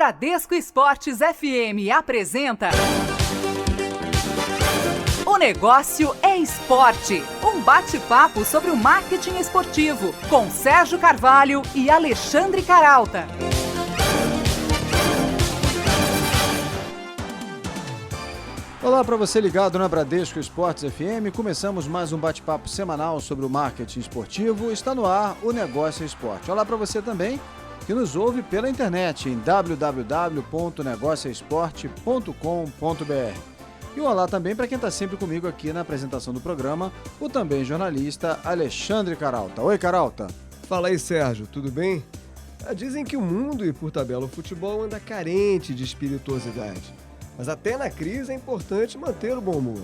Bradesco Esportes FM apresenta O Negócio é Esporte, um bate-papo sobre o marketing esportivo, com Sérgio Carvalho e Alexandre Caralta. Olá para você ligado na Bradesco Esportes FM, começamos mais um bate-papo semanal sobre o marketing esportivo, está no ar o Negócio é Esporte. Olá para você também que nos ouve pela internet em www.negocioesporte.com.br. E um olá também para quem está sempre comigo aqui na apresentação do programa, o também jornalista Alexandre Caralta. Oi, Caralta. Fala aí, Sérgio, tudo bem? Dizem que o mundo e, por tabela, o futebol anda carente de espirituosidade. Mas até na crise é importante manter o bom humor.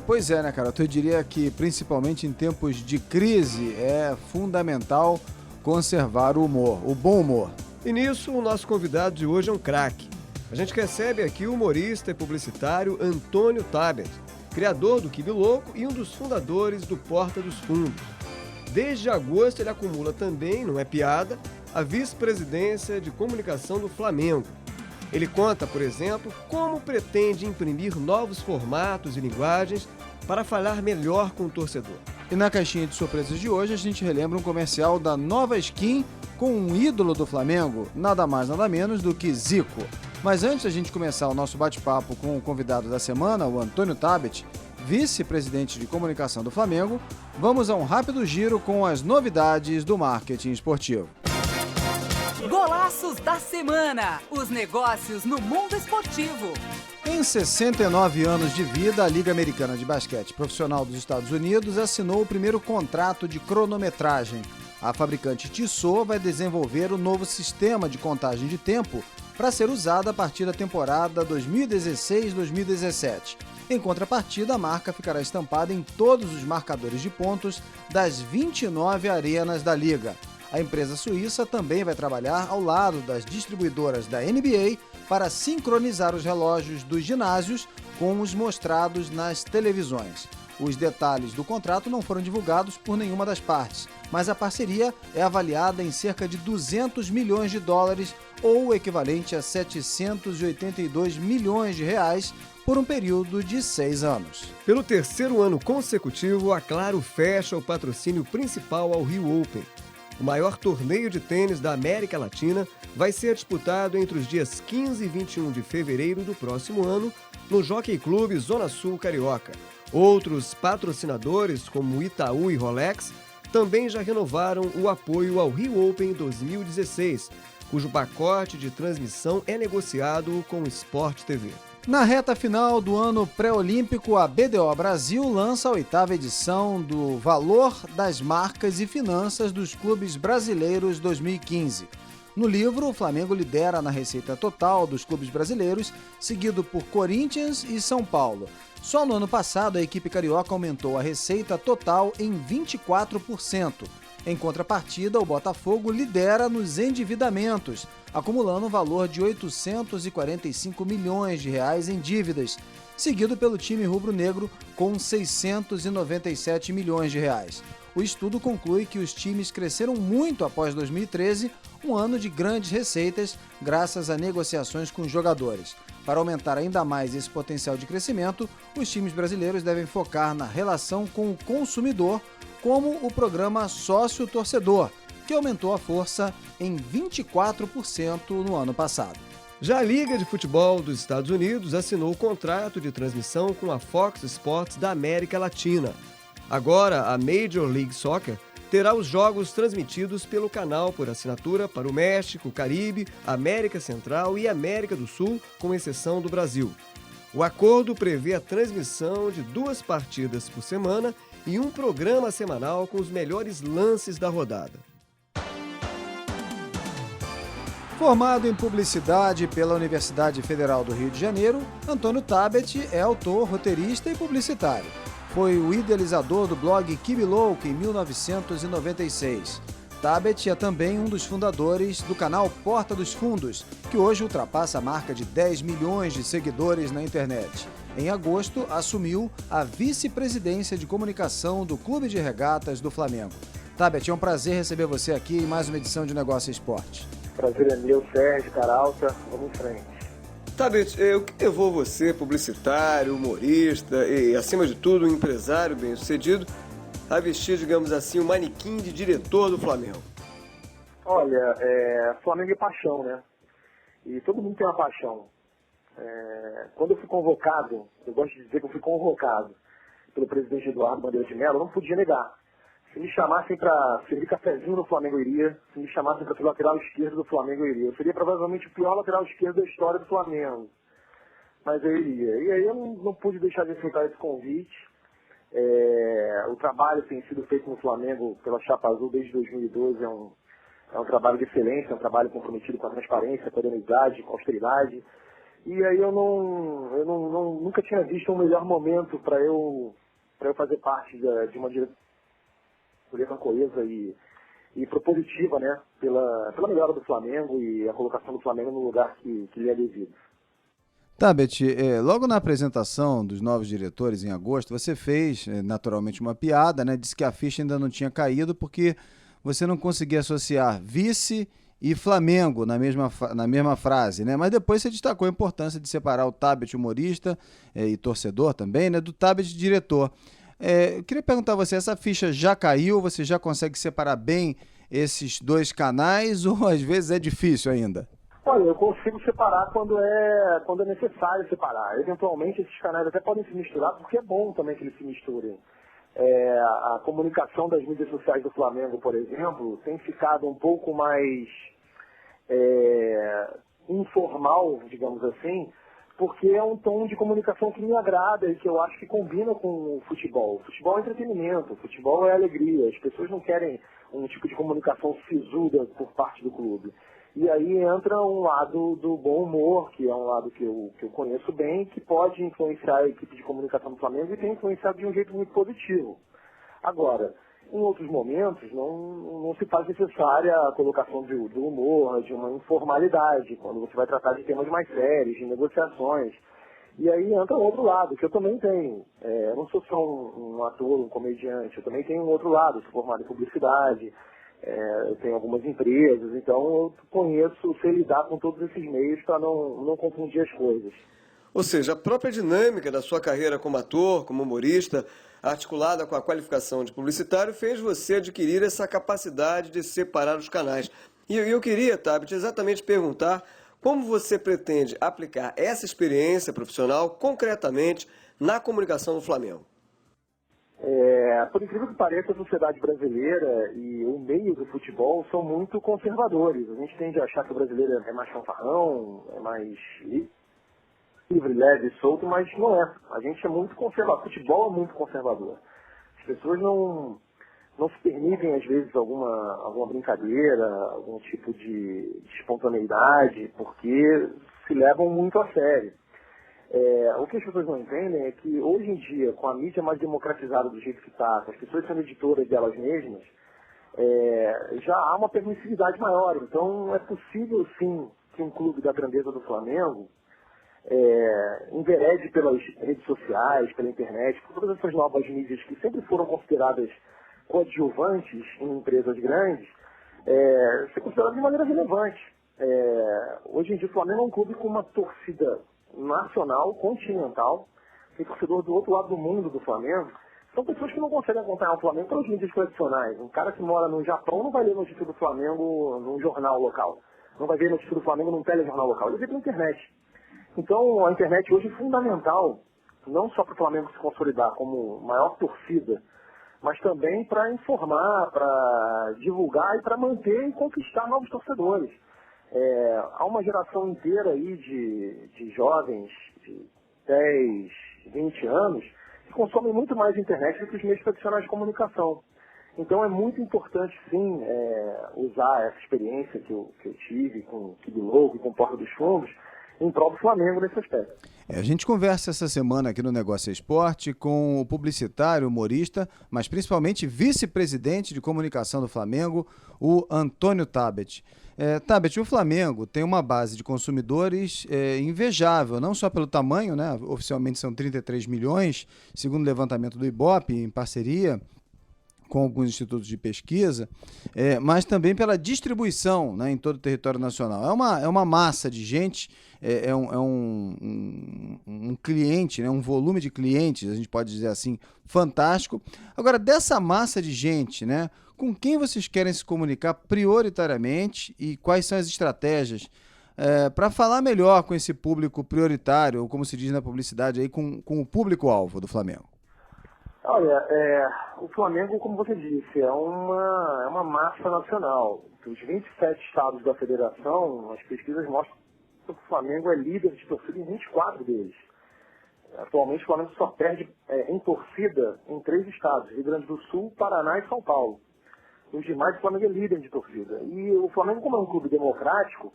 Pois é, né, Caralta? Eu diria que, principalmente em tempos de crise, é fundamental conservar o humor, o bom humor. E nisso, o nosso convidado de hoje é um craque. A gente recebe aqui o humorista e publicitário Antônio Tabet, criador do Quibe Louco e um dos fundadores do Porta dos Fundos. Desde agosto ele acumula também, não é piada, a vice-presidência de comunicação do Flamengo. Ele conta, por exemplo, como pretende imprimir novos formatos e linguagens para falar melhor com o torcedor. E na caixinha de surpresas de hoje a gente relembra um comercial da Nova Skin com um ídolo do Flamengo, nada mais nada menos do que Zico. Mas antes de a gente começar o nosso bate-papo com o convidado da semana, o Antônio Tabet, vice-presidente de comunicação do Flamengo, vamos a um rápido giro com as novidades do marketing esportivo. Golaços da semana, os negócios no mundo esportivo. Em 69 anos de vida, a Liga Americana de Basquete Profissional dos Estados Unidos assinou o primeiro contrato de cronometragem. A fabricante Tissot vai desenvolver o novo sistema de contagem de tempo para ser usado a partir da temporada 2016-2017. Em contrapartida, a marca ficará estampada em todos os marcadores de pontos das 29 arenas da liga. A empresa suíça também vai trabalhar ao lado das distribuidoras da NBA para sincronizar os relógios dos ginásios com os mostrados nas televisões. Os detalhes do contrato não foram divulgados por nenhuma das partes, mas a parceria é avaliada em cerca de 200 milhões de dólares ou o equivalente a 782 milhões de reais por um período de 6 anos. Pelo terceiro ano consecutivo, a Claro fecha o patrocínio principal ao Rio Open. O maior torneio de tênis da América Latina vai ser disputado entre os dias 15 e 21 de fevereiro do próximo ano no Jockey Club Zona Sul Carioca. Outros patrocinadores, como Itaú e Rolex, também já renovaram o apoio ao Rio Open 2016, cujo pacote de transmissão é negociado com o Sport TV. Na reta final do ano pré-olímpico, a BDO Brasil lança a 8ª edição do Valor das Marcas e Finanças dos Clubes Brasileiros 2015. No livro, o Flamengo lidera na receita total dos clubes brasileiros, seguido por Corinthians e São Paulo. Só no ano passado, a equipe carioca aumentou a receita total em 24%. Em contrapartida, o Botafogo lidera nos endividamentos, acumulando um valor de 845 milhões de reais em dívidas, seguido pelo time rubro-negro com 697 milhões de reais. O estudo conclui que os times cresceram muito após 2013, um ano de grandes receitas, graças a negociações com jogadores. Para aumentar ainda mais esse potencial de crescimento, os times brasileiros devem focar na relação com o consumidor, como o programa Sócio-Torcedor, que aumentou a força em 24% no ano passado. Já a Liga de Futebol dos Estados Unidos assinou o contrato de transmissão com a Fox Sports da América Latina. Agora, a Major League Soccer terá os jogos transmitidos pelo canal por assinatura para o México, Caribe, América Central e América do Sul, com exceção do Brasil. O acordo prevê a transmissão de 2 partidas por semana e um programa semanal com os melhores lances da rodada. Formado em publicidade pela Universidade Federal do Rio de Janeiro, Antônio Tabet é autor, roteirista e publicitário. Foi o idealizador do blog Quibe Louco em 1996. Tabet é também um dos fundadores do canal Porta dos Fundos, que hoje ultrapassa a marca de 10 milhões de seguidores na internet. Em agosto, assumiu a vice-presidência de comunicação do Clube de Regatas do Flamengo. Tabet, é um prazer receber você aqui em mais uma edição de Negócio e Esporte. Prazer é meu, Sérgio Caralta, vamos em frente. Tabet, o que levou você, publicitário, humorista e, acima de tudo, um empresário bem-sucedido, a vestir, digamos assim, o manequim de diretor do Flamengo? Olha, Flamengo é paixão, né? E todo mundo tem uma paixão. Quando eu fui convocado, eu gosto de dizer que eu fui convocado pelo presidente Eduardo Bandeira de Mello, eu não podia negar. Se me chamassem para servir cafezinho no Flamengo, eu iria. Se me chamassem para ser lateral esquerdo do Flamengo, eu iria. Eu seria provavelmente o pior lateral esquerdo da história do Flamengo. Mas eu iria. E aí eu não pude deixar de aceitar esse convite. O trabalho que tem sido feito no Flamengo pela Chapa Azul desde 2012 é um trabalho de excelência, é um trabalho comprometido com a transparência, com a honestidade, com a austeridade. E aí eu nunca tinha visto um melhor momento para eu fazer parte de uma diretoria tão coesa e propositiva, né, pela melhora do Flamengo e a colocação do Flamengo no lugar que lhe é devido. Tabet, logo na apresentação dos novos diretores em agosto, você fez naturalmente uma piada, né? Disse que a ficha ainda não tinha caído porque você não conseguia associar vice e Flamengo na mesma frase, né? Mas depois você destacou a importância de separar o Tabet humorista e torcedor também, né, do Tabet diretor. Eu queria perguntar a você, essa ficha já caiu? Você já consegue separar bem esses dois canais ou às vezes é difícil ainda? Olha, eu consigo separar quando é necessário separar. Eventualmente esses canais até podem se misturar, porque é bom também que eles se misturem. A comunicação das mídias sociais do Flamengo, por exemplo, tem ficado um pouco mais informal, digamos assim, porque é um tom de comunicação que me agrada e que eu acho que combina com o futebol. O futebol é entretenimento, o futebol é alegria. As pessoas não querem um tipo de comunicação sisuda por parte do clube. E aí entra um lado do bom humor, que é um lado que eu conheço bem, que pode influenciar a equipe de comunicação do Flamengo e tem influenciado de um jeito muito positivo. Agora, em outros momentos, não se faz necessária a colocação do humor, de uma informalidade, quando você vai tratar de temas mais sérios, de negociações. E aí entra um outro lado, que eu também tenho. Eu não sou só um ator, um comediante, eu também tenho um outro lado, sou formado em publicidade, eu tenho algumas empresas, então eu sei lidar com todos esses meios para não confundir as coisas. Ou seja, a própria dinâmica da sua carreira como ator, como humorista, articulada com a qualificação de publicitário, fez você adquirir essa capacidade de separar os canais. E eu queria, Tabet, exatamente perguntar como você pretende aplicar essa experiência profissional concretamente na comunicação do Flamengo. Por incrível que pareça, a sociedade brasileira e o meio do futebol são muito conservadores. A gente tende a achar que o brasileiro é mais fanfarrão, é mais livre, leve, solto, mas não é. A gente é muito conservador. O futebol é muito conservador. As pessoas não se permitem, às vezes, alguma brincadeira, algum tipo de espontaneidade, porque se levam muito a sério. O que as pessoas não entendem é que, hoje em dia, com a mídia mais democratizada do jeito que está, com as pessoas sendo editoras delas mesmas, já há uma permissividade maior. Então, é possível, sim, que um clube da grandeza do Flamengo enverede pelas redes sociais, pela internet, por todas essas novas mídias que sempre foram consideradas coadjuvantes em empresas grandes, ser considerado de maneira relevante. Hoje em dia o Flamengo é um clube com uma torcida nacional, continental, tem torcedor do outro lado do mundo do Flamengo. São pessoas que não conseguem acompanhar o Flamengo pelas mídias tradicionais. Um cara que mora no Japão não vai ler notícia do Flamengo num jornal local, não vai ver notícia do Flamengo num telejornal local, ele vê pela internet. Então a internet hoje é fundamental, não só para o Flamengo se consolidar como maior torcida, mas também para informar, para divulgar e para manter e conquistar novos torcedores. Há uma geração inteira aí de jovens de 10, 20 anos que consomem muito mais a internet do que os meios tradicionais de comunicação. Então é muito importante, sim, usar essa experiência que eu tive com o Kibe Logo e com o Porta dos Fundos em prol do Flamengo nesse aspecto. A gente conversa essa semana aqui no Negócio Esporte com o publicitário, humorista, mas principalmente vice-presidente de comunicação do Flamengo, o Antônio Tabet. Tabet, o Flamengo tem uma base de consumidores invejável, não só pelo tamanho, né? Oficialmente são 33 milhões, segundo o levantamento do Ibope, em parceria com alguns institutos de pesquisa, mas também pela distribuição, né, em todo o território nacional. É uma massa de gente, um cliente, né, um volume de clientes, a gente pode dizer assim, fantástico. Agora, dessa massa de gente, né, com quem vocês querem se comunicar prioritariamente e quais são as estratégias para falar melhor com esse público prioritário, ou como se diz na publicidade, aí, com o público-alvo do Flamengo? Olha, o Flamengo, como você disse, é uma massa nacional. Dos 27 estados da federação, as pesquisas mostram que o Flamengo é líder de torcida em 24 deles. Atualmente, o Flamengo só perde em torcida em 3 estados, Rio Grande do Sul, Paraná e São Paulo. Nos demais, o Flamengo é líder de torcida. E o Flamengo, como é um clube democrático,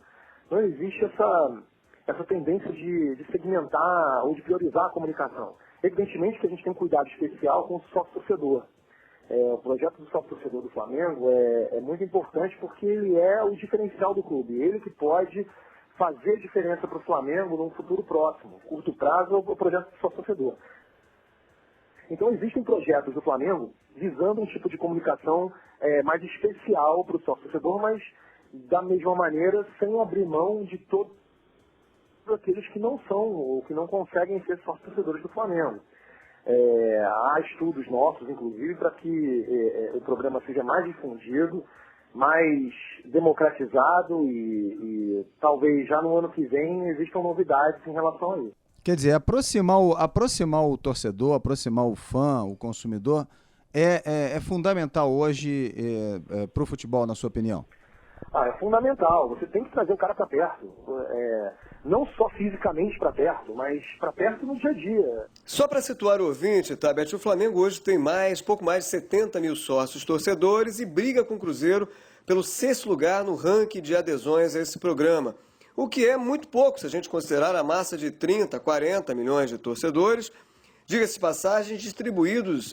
não existe essa tendência de segmentar ou de priorizar a comunicação. Evidentemente que a gente tem um cuidado especial com o sócio-torcedor. O projeto do sócio-torcedor do Flamengo é muito importante porque ele é o diferencial do clube. Ele que pode fazer diferença para o Flamengo num futuro próximo. Curto prazo, o projeto do sócio-torcedor. Então existem projetos do Flamengo visando um tipo de comunicação mais especial para o sócio-torcedor, mas da mesma maneira sem abrir mão de todos aqueles que não são ou que não conseguem ser sócios-torcedores do Flamengo. Há estudos nossos, inclusive, para que o programa seja mais difundido, mais democratizado e talvez já no ano que vem existam novidades em relação a isso. Quer dizer, aproximar o torcedor, aproximar o fã, o consumidor, é fundamental hoje para o futebol, na sua opinião? É fundamental. Você tem que trazer o cara para perto. Não só fisicamente para perto, mas para perto no dia a dia. Só para situar o ouvinte, Tabet, o Flamengo hoje tem pouco mais de 70 mil sócios torcedores e briga com o Cruzeiro pelo 6º lugar no ranking de adesões a esse programa. O que é muito pouco se a gente considerar a massa de 30, 40 milhões de torcedores, diga-se de passagem, distribuídos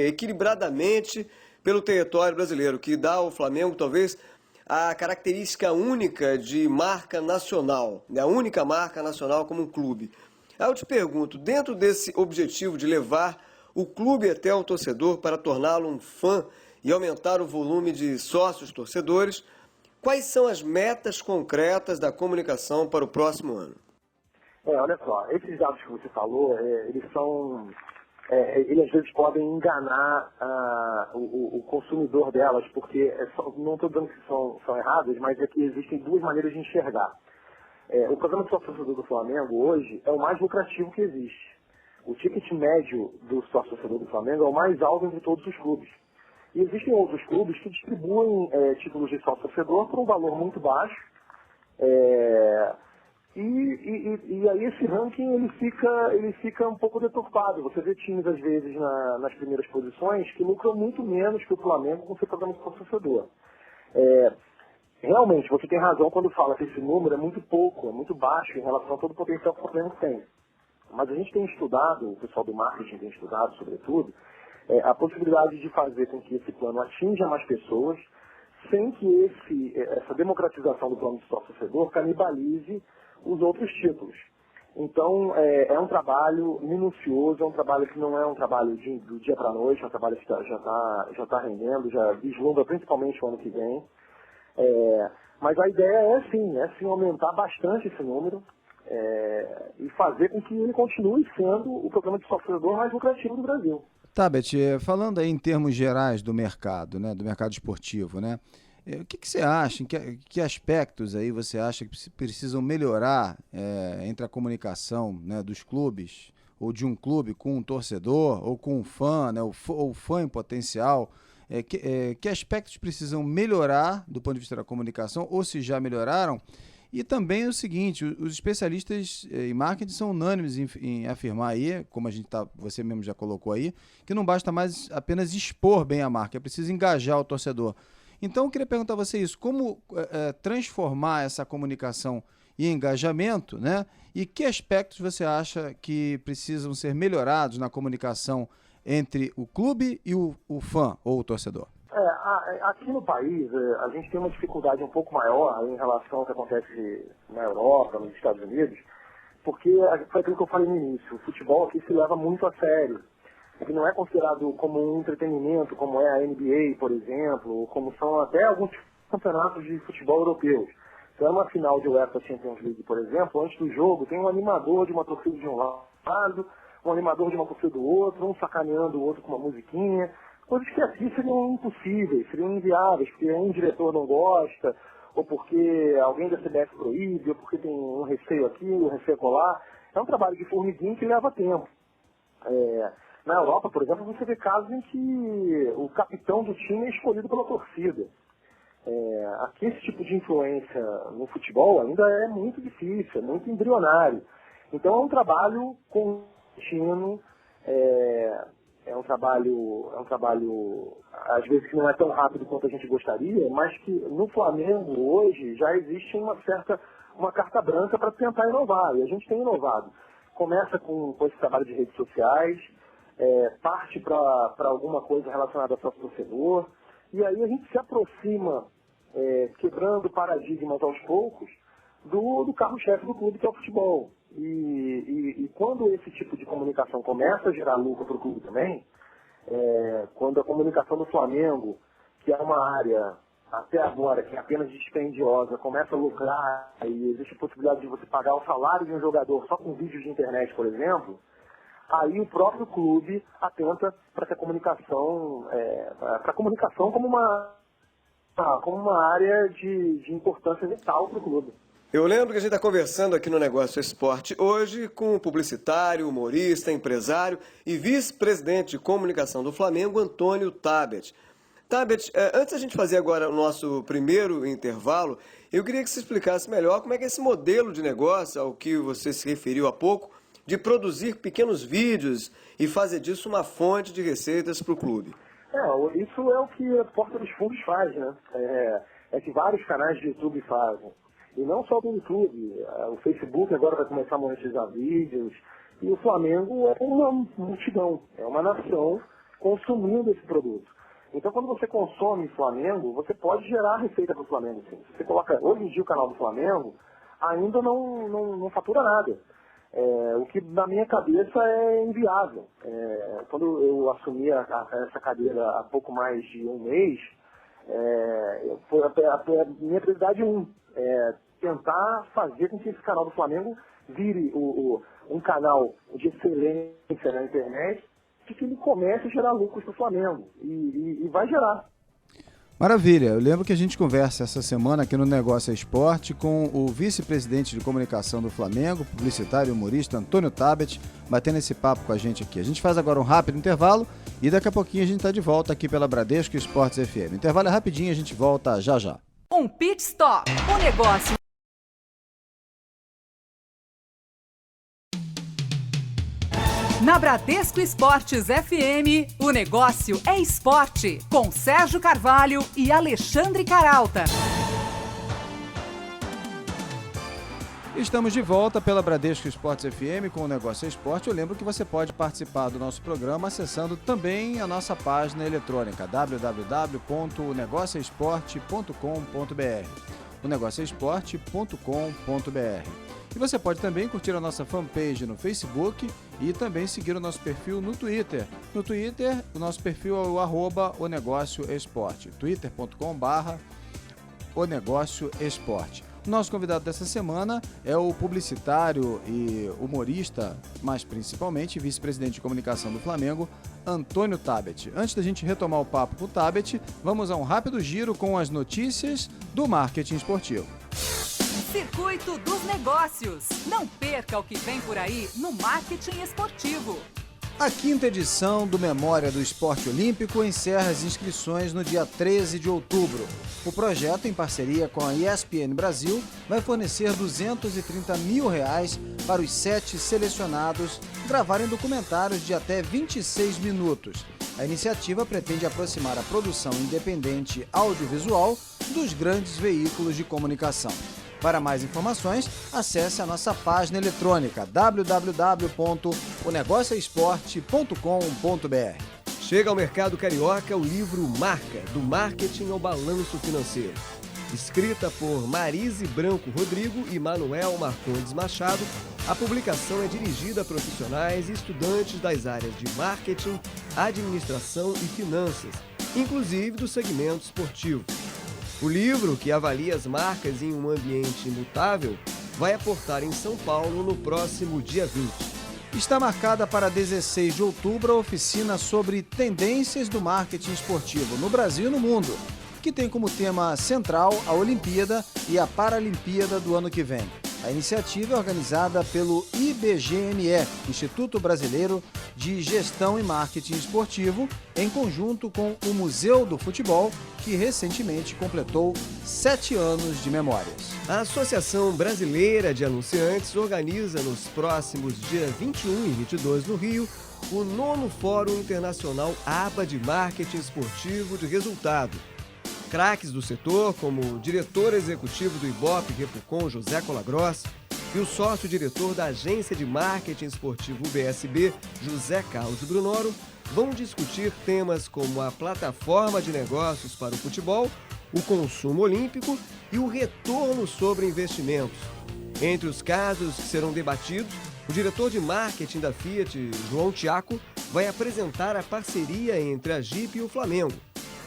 equilibradamente pelo território brasileiro, que dá ao Flamengo talvez a característica única de marca nacional, a única marca nacional como um clube. Aí eu te pergunto, dentro desse objetivo de levar o clube até o torcedor para torná-lo um fã e aumentar o volume de sócios torcedores, quais são as metas concretas da comunicação para o próximo ano? Olha só, esses dados que você falou, eles às vezes podem enganar o consumidor delas, porque não estou dizendo que são erradas, mas é que existem 2 maneiras de enxergar. O programa de sócio-torcedor do Flamengo hoje é o mais lucrativo que existe. O ticket médio do sócio-torcedor do Flamengo é o mais alto entre todos os clubes. E existem outros clubes que distribuem títulos de sócio-torcedor por um valor muito baixo. E aí esse ranking ele fica um pouco deturpado. Você vê times, às vezes, nas primeiras posições que lucram muito menos que o Flamengo com seu programa de sócio-torcedor. Realmente, você tem razão quando fala que esse número é muito pouco, é muito baixo em relação a todo o potencial que o Flamengo tem. Mas a gente tem estudado, o pessoal do marketing tem estudado, sobretudo, a possibilidade de fazer com que esse plano atinja mais pessoas, sem que essa democratização do plano de sócio-torcedor canibalize os outros títulos. Então, é um trabalho minucioso, é um trabalho que não é um trabalho do dia para a noite, é um trabalho que já está rendendo, já vislumbra principalmente o ano que vem. Mas a ideia é sim aumentar bastante esse número e fazer com que ele continue sendo o programa de sócio-torcedor mais lucrativo do Brasil. Tabet, falando aí em termos gerais do mercado, né, do mercado esportivo, né, o que você acha, que aspectos aí você acha que precisam melhorar entre a comunicação, né, dos clubes, ou de um clube com um torcedor, ou com um fã, né, ou fã em potencial? Que aspectos precisam melhorar do ponto de vista da comunicação, ou se já melhoraram? E também o seguinte, os especialistas em marketing são unânimes em afirmar aí, como você mesmo já colocou aí, que não basta mais apenas expor bem a marca, é preciso engajar o torcedor. Então eu queria perguntar a você isso, como transformar essa comunicação em engajamento, né? E que aspectos você acha que precisam ser melhorados na comunicação entre o clube e o fã ou o torcedor? Aqui no país, a gente tem uma dificuldade um pouco maior em relação ao que acontece na Europa, nos Estados Unidos, porque foi aquilo que eu falei no início, o futebol aqui se leva muito a sério. que não é considerado como um entretenimento, como é a NBA, por exemplo, ou como são até alguns campeonatos de futebol europeus. Então, é uma final de UEFA Champions League, por exemplo, antes do jogo tem um animador de uma torcida de um lado, um animador de uma torcida do outro, um sacaneando o outro com uma musiquinha, coisas que aqui seriam impossíveis, seriam inviáveis, porque um diretor não gosta, ou porque alguém da CBF proíbe, ou porque tem um receio aqui, um receio colar. É um trabalho de formiguinha que leva tempo. Na Europa, por exemplo, você vê casos em que o capitão do time é escolhido pela torcida. Aqui esse tipo de influência no futebol ainda é muito difícil, é muito embrionário. Então é um trabalho contínuo, é um trabalho às vezes que não é tão rápido quanto a gente gostaria, mas que no Flamengo hoje já existe uma carta branca para tentar inovar, e a gente tem inovado. Começa com esse trabalho de redes sociais, parte para alguma coisa relacionada ao sócio-torcedor, e aí a gente se aproxima, quebrando paradigmas aos poucos, do carro-chefe do clube, que é o futebol. E quando esse tipo de comunicação começa a gerar lucro para o clube também, quando a comunicação do Flamengo, que é uma área, até agora, que é apenas dispendiosa, começa a lucrar, e existe a possibilidade de você pagar o salário de um jogador só com vídeos de internet, por exemplo, aí o próprio clube atenta para que a comunicação, como uma área de importância vital para o clube. Eu lembro que a gente está conversando aqui no Negócio Esporte hoje com o publicitário, humorista, empresário e vice-presidente de comunicação do Flamengo, Antônio Tabet. Tabet, antes da gente fazer agora o nosso primeiro intervalo, eu queria que você explicasse melhor como é que é esse modelo de negócio ao que você se referiu há pouco, de produzir pequenos vídeos e fazer disso uma fonte de receitas para o clube. Isso é o que a Porta dos Fundos faz, né? É que vários canais de YouTube fazem. E não só do YouTube. O Facebook agora vai começar a monetizar vídeos. E o Flamengo é uma multidão, é uma nação consumindo esse produto. Então, quando você consome Flamengo, você pode gerar receita para o Flamengo, sim. Se você coloca, hoje em dia, o canal do Flamengo ainda não fatura nada. O que, na minha cabeça, é inviável. Quando eu assumi essa cadeira há pouco mais de um mês, foi a minha prioridade tentar fazer com que esse canal do Flamengo vire um canal de excelência na internet, de que ele comece a gerar lucros para o Flamengo. E vai gerar. Maravilha, eu lembro que a gente conversa essa semana aqui no Negócio Esporte com o vice-presidente de comunicação do Flamengo, publicitário e humorista Antônio Tabet, batendo esse papo com a gente aqui. A gente faz agora um rápido intervalo e daqui a pouquinho a gente está de volta aqui pela Bradesco Esportes FM. O intervalo é rapidinho, a gente volta já já. Um pit stop, o negócio. Na Bradesco Esportes FM, o negócio é esporte, com Sérgio Carvalho e Alexandre Caralta. Estamos de volta pela Bradesco Esportes FM com o Negócio é Esporte. Eu lembro que você pode participar do nosso programa acessando também a nossa página eletrônica www.onegocioesporte.com.br onegocioesporte.com.br. E você pode também curtir a nossa fanpage no Facebook e também seguir o nosso perfil no Twitter. No Twitter, o nosso perfil é o @onegocioesporte, twitter.com/onegocioesporte. O nosso convidado dessa semana é o publicitário e humorista, mas principalmente vice-presidente de comunicação do Flamengo, Antônio Tabet. Antes da gente retomar o papo com o Tabet, vamos a um rápido giro com as notícias do marketing esportivo. Circuito dos Negócios. Não perca o que vem por aí no marketing esportivo. A 5ª edição do Memória do Esporte Olímpico encerra as inscrições no dia 13 de outubro. O projeto, em parceria com a ESPN Brasil, vai fornecer R$230 mil para os 7 selecionados gravarem documentários de até 26 minutos. A iniciativa pretende aproximar a produção independente audiovisual dos grandes veículos de comunicação. Para mais informações, acesse a nossa página eletrônica www.onegocioesporte.com.br. Chega ao mercado carioca o livro Marca, do marketing ao balanço financeiro. Escrita por Marise Branco Rodrigo e Manuel Marcondes Machado, A publicação é dirigida a profissionais e estudantes das áreas de marketing, administração e finanças, inclusive do segmento esportivo. O livro, que avalia as marcas em um ambiente imutável, vai aportar em São Paulo no próximo dia 20. Está marcada para 16 de outubro a oficina sobre tendências do marketing esportivo no Brasil e no mundo, que tem como tema central a Olimpíada e a Paralimpíada do ano que vem. A iniciativa é organizada pelo IBGME, Instituto Brasileiro de Gestão e Marketing Esportivo, em conjunto com o Museu do Futebol, que recentemente completou 7 anos de memórias. A Associação Brasileira de Anunciantes organiza nos próximos dias 21 e 22 no Rio o 9º Fórum Internacional ABA de Marketing Esportivo de Resultado. Craques do setor, como o diretor executivo do Ibope Repucon, José Colagross, e o sócio-diretor da Agência de Marketing Esportivo UBSB, José Carlos Brunoro, vão discutir temas como a plataforma de negócios para o futebol, o consumo olímpico e o retorno sobre investimentos. Entre os casos que serão debatidos, o diretor de marketing da Fiat, João Tiaco, vai apresentar a parceria entre a Jeep e o Flamengo.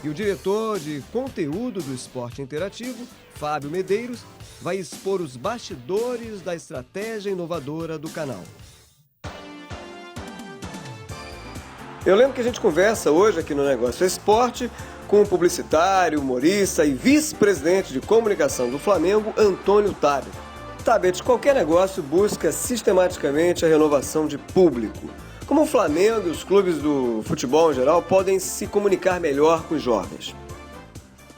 E o diretor de conteúdo do Esporte Interativo, Fábio Medeiros, vai expor os bastidores da estratégia inovadora do canal. Eu lembro que a gente conversa hoje aqui no Negócio Esporte com o publicitário, humorista e vice-presidente de comunicação do Flamengo, Antônio Tabet. Tabet, qualquer negócio busca sistematicamente a renovação de público. Como o Flamengo e os clubes do futebol em geral podem se comunicar melhor com os jovens?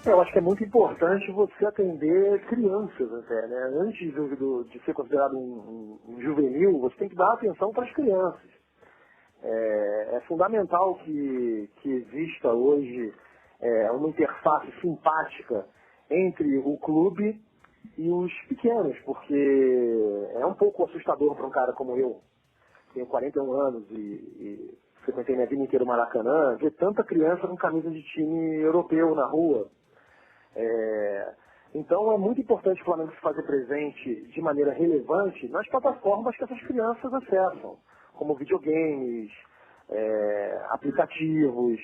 Eu acho que é muito importante você atender crianças até, né? Antes de ser considerado um juvenil, você tem que dar atenção para as crianças. É fundamental que exista hoje uma interface simpática entre o clube e os pequenos, porque é um pouco assustador para um cara como eu. Tenho 41 anos e frequentei minha vida inteira o Maracanã, ver tanta criança com camisa de time europeu na rua. Então é muito importante o Flamengo se fazer presente de maneira relevante nas plataformas que essas crianças acessam, como videogames, aplicativos,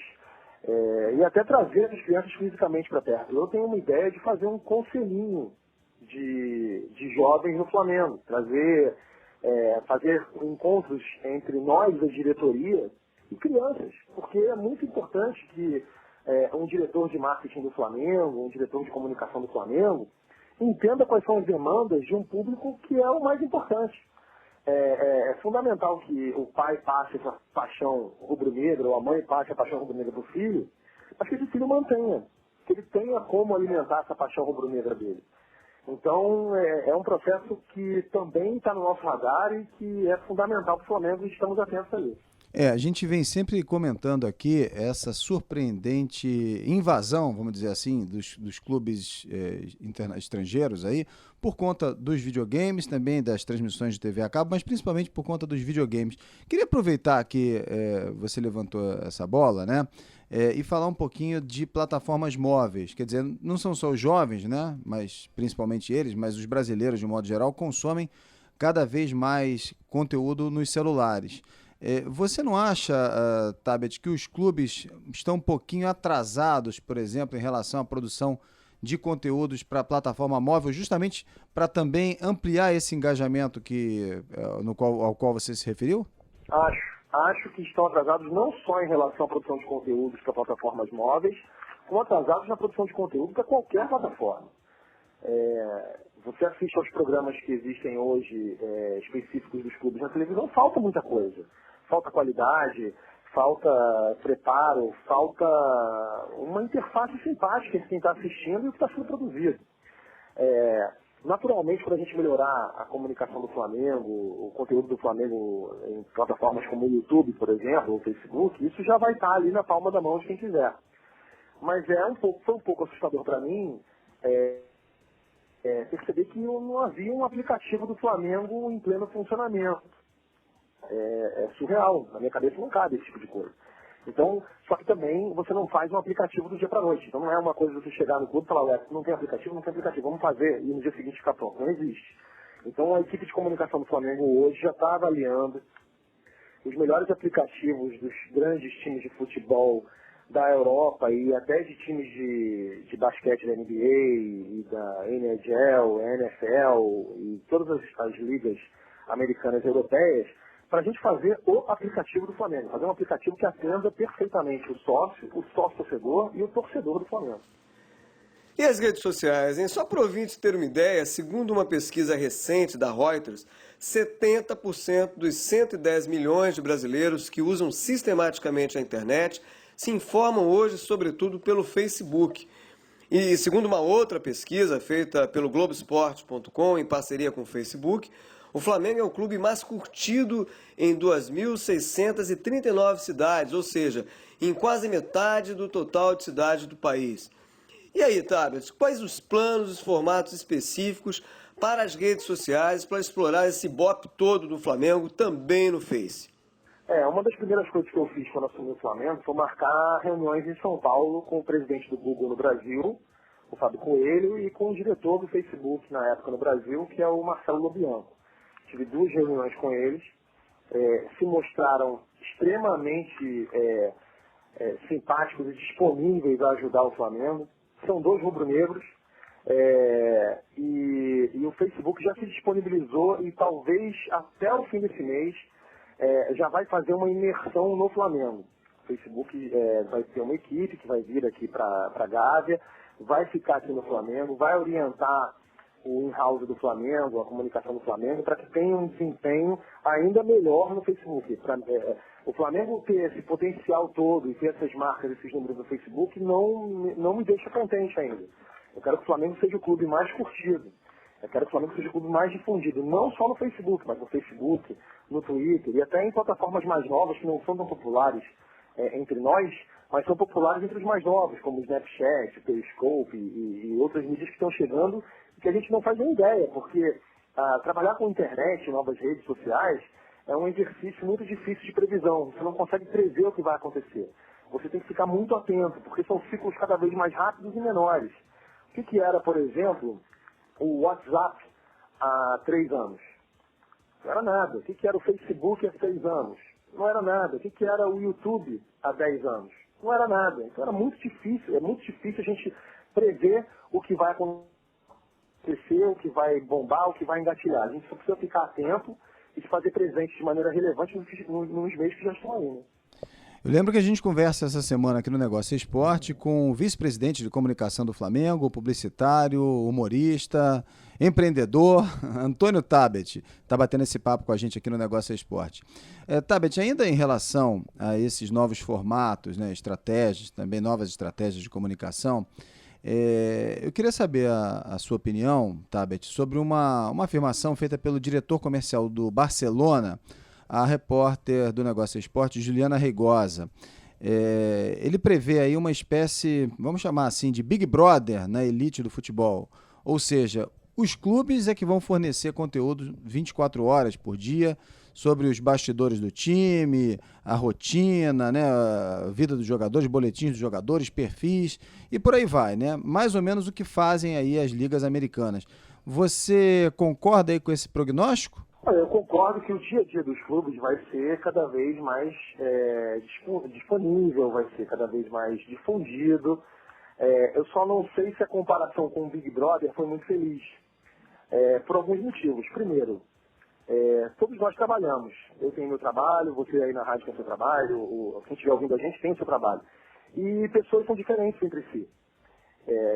e até trazer essas crianças fisicamente para perto. Eu tenho uma ideia de fazer um conselhinho de jovens no Flamengo, fazer encontros entre nós, da diretoria, e crianças, porque é muito importante que um diretor de marketing do Flamengo, um diretor de comunicação do Flamengo, entenda quais são as demandas de um público que é o mais importante. É fundamental que o pai passe essa paixão rubro-negra, ou a mãe passe a paixão rubro-negra para o filho, mas que esse filho mantenha, que ele tenha como alimentar essa paixão rubro-negra dele. Então, é um processo que também está no nosso radar e que é fundamental para o Flamengo e estamos atentos a isso. A gente vem sempre comentando aqui essa surpreendente invasão, vamos dizer assim, dos clubes estrangeiros aí, por conta dos videogames, também das transmissões de TV a cabo, mas principalmente por conta dos videogames. Queria aproveitar que você levantou essa bola, né? E falar um pouquinho de plataformas móveis. Quer dizer, não são só os jovens, né? Mas principalmente eles, mas os brasileiros, de um modo geral, consomem cada vez mais conteúdo nos celulares. Você não acha, Tabet, que os clubes estão um pouquinho atrasados, por exemplo, em relação à produção de conteúdos para a plataforma móvel, justamente para também ampliar esse engajamento ao qual você se referiu? Acho que estão atrasados não só em relação à produção de conteúdos para plataformas móveis, como atrasados na produção de conteúdo para qualquer plataforma. Você assiste aos programas que existem hoje, específicos dos clubes na televisão, falta muita coisa. Falta qualidade, falta preparo, falta uma interface simpática entre quem está assistindo e o que está sendo produzido. Naturalmente, quando a gente melhorar a comunicação do Flamengo, o conteúdo do Flamengo em plataformas como o YouTube, por exemplo, ou o Facebook, isso já vai estar ali na palma da mão de quem quiser. Mas foi um pouco assustador para mim perceber que não havia um aplicativo do Flamengo em pleno funcionamento. É surreal, na minha cabeça não cabe esse tipo de coisa. Então, só que também você não faz um aplicativo do dia para a noite. Então não é uma coisa de você chegar no clube e falar, não tem aplicativo, vamos fazer, e no dia seguinte ficar pronto. Não existe. Então a equipe de comunicação do Flamengo hoje já está avaliando os melhores aplicativos dos grandes times de futebol da Europa e até de times de basquete da NBA e da NHL, NFL e todas as ligas americanas e europeias, para a gente fazer o aplicativo do Flamengo, fazer um aplicativo que atenda perfeitamente o sócio torcedor e o torcedor do Flamengo. E as redes sociais, hein? Só para o ouvinte ter uma ideia, segundo uma pesquisa recente da Reuters, 70% dos 110 milhões de brasileiros que usam sistematicamente a internet se informam hoje, sobretudo, pelo Facebook. E segundo uma outra pesquisa feita pelo Globoesporte.com em parceria com o Facebook, o Flamengo é o clube mais curtido em 2.639 cidades, ou seja, em quase metade do total de cidades do país. E aí, Tabet, quais os planos, os formatos específicos para as redes sociais para explorar esse ibope todo do Flamengo também no Face? Uma das primeiras coisas que eu fiz quando assumi o Flamengo foi marcar reuniões em São Paulo com o presidente do Google no Brasil, o Fábio Coelho, e com o diretor do Facebook na época no Brasil, que é o Marcelo Lobianco. Tive 2 reuniões com eles, se mostraram extremamente simpáticos e disponíveis a ajudar o Flamengo. São 2 rubro-negros e o Facebook já se disponibilizou e talvez até o fim desse mês já vai fazer uma imersão no Flamengo. O Facebook vai ter uma equipe que vai vir aqui para Gávea, vai ficar aqui no Flamengo, vai orientar o in-house do Flamengo, a comunicação do Flamengo, para que tenha um desempenho ainda melhor no Facebook. O Flamengo ter esse potencial todo e ter essas marcas, esses números no Facebook, não me deixa contente ainda. Eu quero que o Flamengo seja o clube mais curtido. Eu quero que o Flamengo seja o clube mais difundido, não só no Facebook, mas no Facebook, no Twitter e até em plataformas mais novas que não são tão populares entre nós, mas são populares entre os mais novos, como o Snapchat, o Periscope e outras mídias que estão chegando e que a gente não faz nem ideia, porque trabalhar com internet, novas redes sociais, é um exercício muito difícil de previsão. Você não consegue prever o que vai acontecer. Você tem que ficar muito atento, porque são ciclos cada vez mais rápidos e menores. O que era, por exemplo, o WhatsApp há 3 anos? Não era nada. O que era o Facebook há 6 anos? Não era nada. O que era o YouTube há 10 anos? Não era nada. Então era muito difícil. É muito difícil a gente prever o que vai acontecer, o que vai bombar, o que vai engatilhar. A gente só precisa ficar atento e se fazer presente de maneira relevante nos meios que já estão aí, né? Eu lembro que a gente conversa essa semana aqui no Negócio Esporte com o vice-presidente de comunicação do Flamengo, publicitário, humorista, empreendedor, Antônio Tabet. Está batendo esse papo com a gente aqui no Negócio Esporte. Tabet, ainda em relação a esses novos formatos, né, estratégias, também novas estratégias de comunicação, eu queria saber a sua opinião, Tabet, sobre uma afirmação feita pelo diretor comercial do Barcelona, a repórter do Negócio Esporte, Juliana Reigosa. Ele prevê aí uma espécie, vamos chamar assim, de Big Brother na elite do futebol. Ou seja, os clubes é que vão fornecer conteúdo 24 horas por dia sobre os bastidores do time, a rotina, né, a vida dos jogadores, boletins dos jogadores, perfis e por aí vai, né? Mais ou menos o que fazem aí as ligas americanas. Você concorda aí com esse prognóstico? Eu concordo que o dia a dia dos clubes vai ser cada vez mais disponível, vai ser cada vez mais difundido. Eu só não sei se a comparação com o Big Brother foi muito feliz, por alguns motivos. Primeiro, todos nós trabalhamos. Eu tenho meu trabalho, você aí na rádio tem seu trabalho, quem estiver ouvindo a gente tem seu trabalho. E pessoas são diferentes entre si.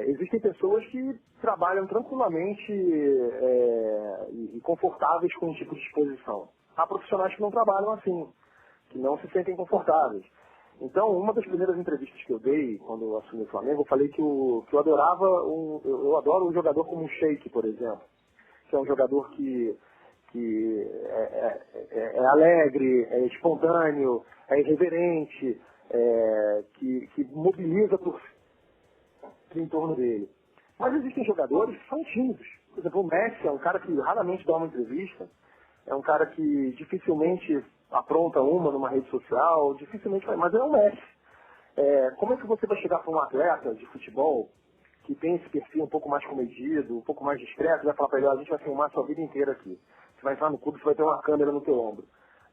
Existem pessoas que trabalham tranquilamente e confortáveis com um tipo de exposição. Há profissionais que não trabalham assim, que não se sentem confortáveis. Então, uma das primeiras entrevistas que eu dei quando eu assumi o Flamengo, eu falei que eu adoro um jogador como o Sheik, por exemplo, que é um jogador que é alegre, é espontâneo, é irreverente, que mobiliza por em torno dele. Mas existem jogadores que são tímidos. Por exemplo, o Messi é um cara que raramente dá uma entrevista, é um cara que dificilmente apronta uma numa rede social, dificilmente vai, mas é o Messi. Como é que você vai chegar para um atleta de futebol que tem esse perfil um pouco mais comedido, um pouco mais discreto, vai falar para ele, a gente vai filmar a sua vida inteira aqui. Você vai entrar no clube, você vai ter uma câmera no teu ombro.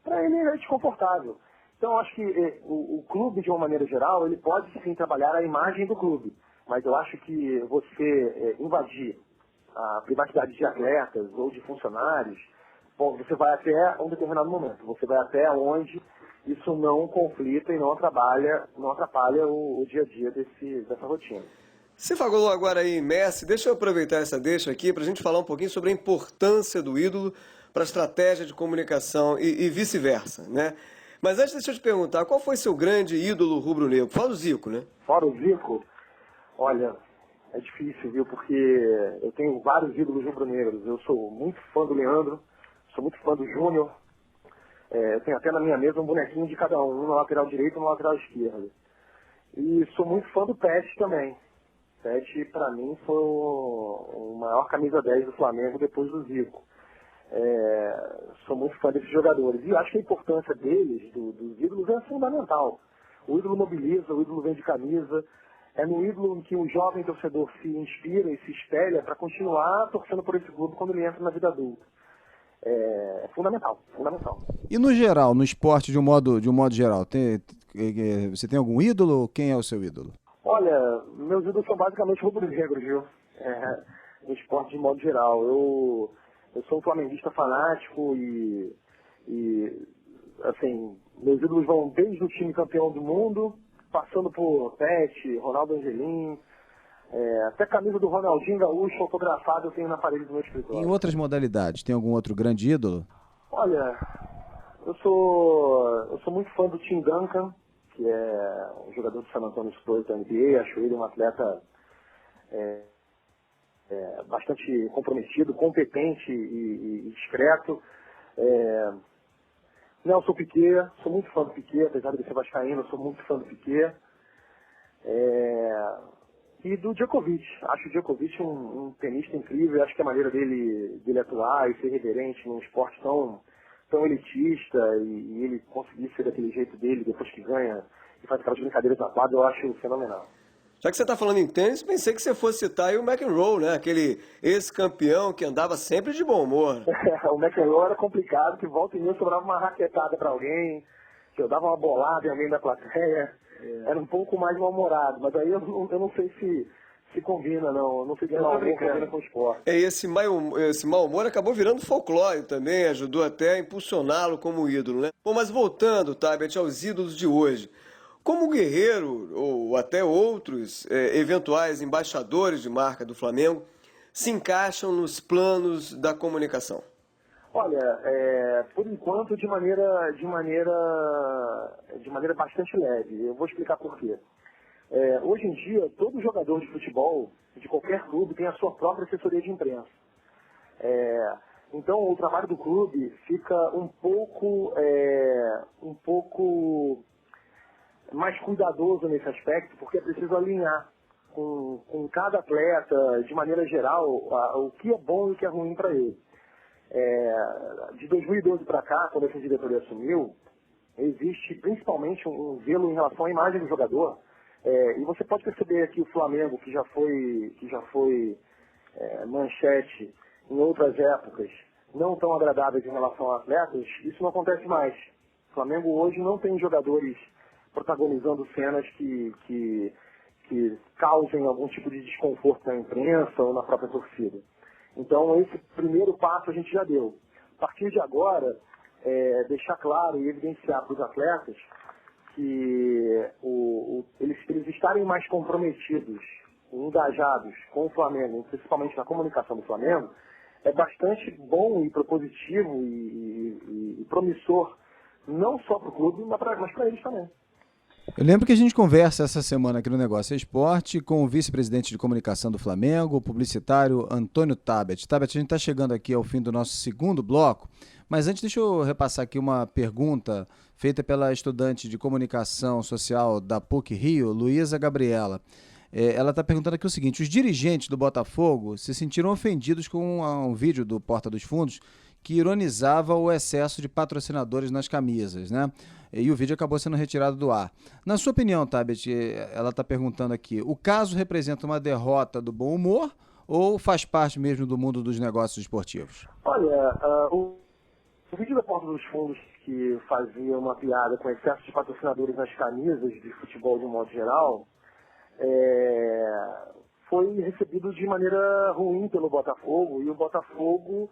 Para ele é desconfortável. Então, eu acho que o clube, de uma maneira geral, ele pode sim trabalhar a imagem do clube. Mas eu acho que você invadir a privacidade de atletas ou de funcionários, bom, você vai até um determinado momento. Você vai até onde isso não conflita e não atrapalha o dia a dia dessa rotina. Você falou agora aí, Messi, deixa eu aproveitar essa deixa aqui para a gente falar um pouquinho sobre a importância do ídolo para a estratégia de comunicação e vice-versa, né? Mas antes, deixa eu te perguntar, qual foi seu grande ídolo rubro-negro? Fora o Zico, né? Fora o Zico, olha, é difícil, viu? Porque eu tenho vários ídolos rubro-negros. Eu sou muito fã do Leandro, sou muito fã do Júnior. Eu tenho até na minha mesa um bonequinho de cada um na lateral direita e na lateral esquerda. E sou muito fã do Pet também. Pet, para mim, foi o maior camisa 10 do Flamengo depois do Zico. Sou muito fã desses jogadores. E acho que a importância deles, dos ídolos, é fundamental. O ídolo mobiliza, o ídolo vende camisa. É no ídolo em que o jovem torcedor se inspira e se espelha para continuar torcendo por esse clube quando ele entra na vida adulta. É fundamental, fundamental. E no geral, no esporte de um modo geral, você tem algum ídolo? Quem é o seu ídolo? Olha, meus ídolos são basicamente rubro-negros, viu? No esporte de modo geral. Eu sou um flamenguista fanático e assim, meus ídolos vão desde o time campeão do mundo, passando por Pet, Ronaldo Angelim, até a camisa do Ronaldinho Gaúcho autografado eu tenho na parede do meu escritório. Em outras modalidades, tem algum outro grande ídolo? Olha, eu sou muito fã do Tim Duncan, que é um jogador do San Antonio Spurs da NBA. Acho ele um atleta bastante comprometido, competente e discreto. Nelson Piquet, sou muito fã do Piquet, apesar de ser vascaíno, sou muito fã do Piquet. E do Djokovic. Acho o Djokovic um tenista incrível. Acho que a maneira dele atuar e ser reverente num esporte tão elitista e ele conseguir ser daquele jeito dele depois que ganha e faz aquelas brincadeiras na quadra, eu acho fenomenal. Já que você está falando em tênis, pensei que você fosse citar aí o McEnroe, né? Aquele ex-campeão que andava sempre de bom humor. O McEnroe era complicado, que volta e meia sobrava uma raquetada para alguém, que eu dava uma bolada em alguém da plateia. Era um pouco mais mal-humorado, mas aí eu não sei se combina, não. Eu não sei se mal humor combina com o esporte. Esse mau humor acabou virando folclore também, ajudou até a impulsioná-lo como ídolo, né? Bom, mas voltando, Tabet, aos ídolos de hoje. Como o Guerreiro, ou até outros eventuais embaixadores de marca do Flamengo, se encaixam nos planos da comunicação? Olha, por enquanto de maneira bastante leve. Eu vou explicar por quê. Hoje em dia, todo jogador de futebol, de qualquer clube, tem a sua própria assessoria de imprensa. Então, o trabalho do clube fica um pouco mais cuidadoso nesse aspecto, porque é preciso alinhar com cada atleta, de maneira geral, o que é bom e o que é ruim para ele. De 2012 para cá, quando essa diretoria assumiu, existe principalmente um zelo em relação à imagem do jogador. E você pode perceber que o Flamengo, que já foi manchete em outras épocas, não tão agradáveis em relação a atletas, isso não acontece mais. O Flamengo hoje não tem jogadores protagonizando cenas que causem algum tipo de desconforto na imprensa ou na própria torcida. Então, esse primeiro passo a gente já deu. A partir de agora, deixar claro e evidenciar para os atletas que eles estarem mais comprometidos, engajados com o Flamengo, principalmente na comunicação do Flamengo, é bastante bom e propositivo e promissor, não só para o clube, mas para eles também. Eu lembro que a gente conversa essa semana aqui no Negócio é Esporte com o vice-presidente de comunicação do Flamengo, o publicitário Antônio Tabet. Tabet, a gente está chegando aqui ao fim do nosso segundo bloco, mas antes deixa eu repassar aqui uma pergunta feita pela estudante de comunicação social da PUC-Rio, Luísa Gabriela. Ela está perguntando aqui o seguinte: os dirigentes do Botafogo se sentiram ofendidos com um vídeo do Porta dos Fundos que ironizava o excesso de patrocinadores nas camisas, né? e o vídeo acabou sendo retirado do ar. Na sua opinião, Tabet, ela está perguntando aqui, o caso representa uma derrota do bom humor ou faz parte mesmo do mundo dos negócios esportivos? Olha, o vídeo da Porta dos Fundos, que fazia uma piada com excesso de patrocinadores nas camisas de futebol de um modo geral, foi recebido de maneira ruim pelo Botafogo, e o Botafogo,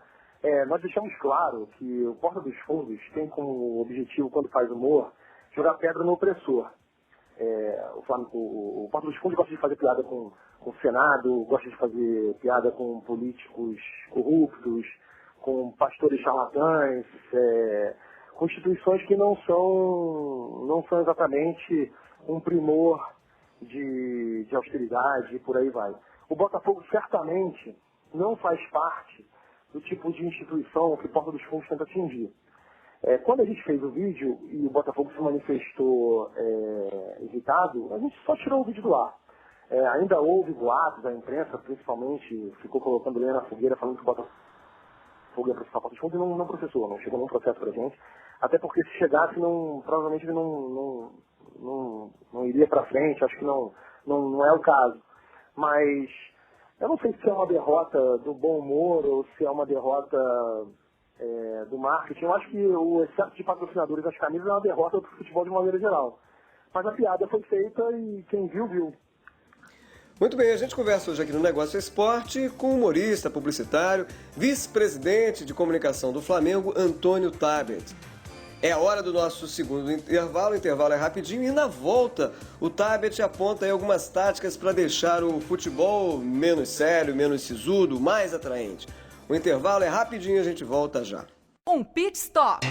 nós deixamos claro que o Porta dos Fundos tem como objetivo, quando faz humor, jogar pedra no opressor. O Porta dos Fundos gosta de fazer piada com o Senado, gosta de fazer piada com políticos corruptos, com pastores charlatães, com instituições que não são exatamente um primor de austeridade e por aí vai. O Botafogo certamente não faz parte do tipo de instituição que o Porta dos Fundos tenta atingir. Quando a gente fez o vídeo e o Botafogo se manifestou irritado, a gente só tirou o vídeo do ar. Ainda houve boatos, a imprensa principalmente ficou colocando lenha na fogueira, falando que o Botafogo ia processar o Porta dos Fundos, e não processou, não chegou nenhum processo pra gente. Até porque se chegasse, provavelmente ele não iria para frente, acho que não é o caso. Mas eu não sei se é uma derrota do bom humor ou se é uma derrota do marketing. Eu acho que o excesso de patrocinadores nas camisas é uma derrota do futebol de uma maneira geral. Mas a piada foi feita e quem viu, viu. Muito bem, a gente conversa hoje aqui no Negócio Esporte com o humorista, publicitário, vice-presidente de comunicação do Flamengo, Antônio Tabet. É a hora do nosso segundo intervalo, o intervalo é rapidinho e na volta o Tabet aponta aí algumas táticas para deixar o futebol menos sério, menos sisudo, mais atraente. O intervalo é rapidinho, a gente volta já. Um pit stop.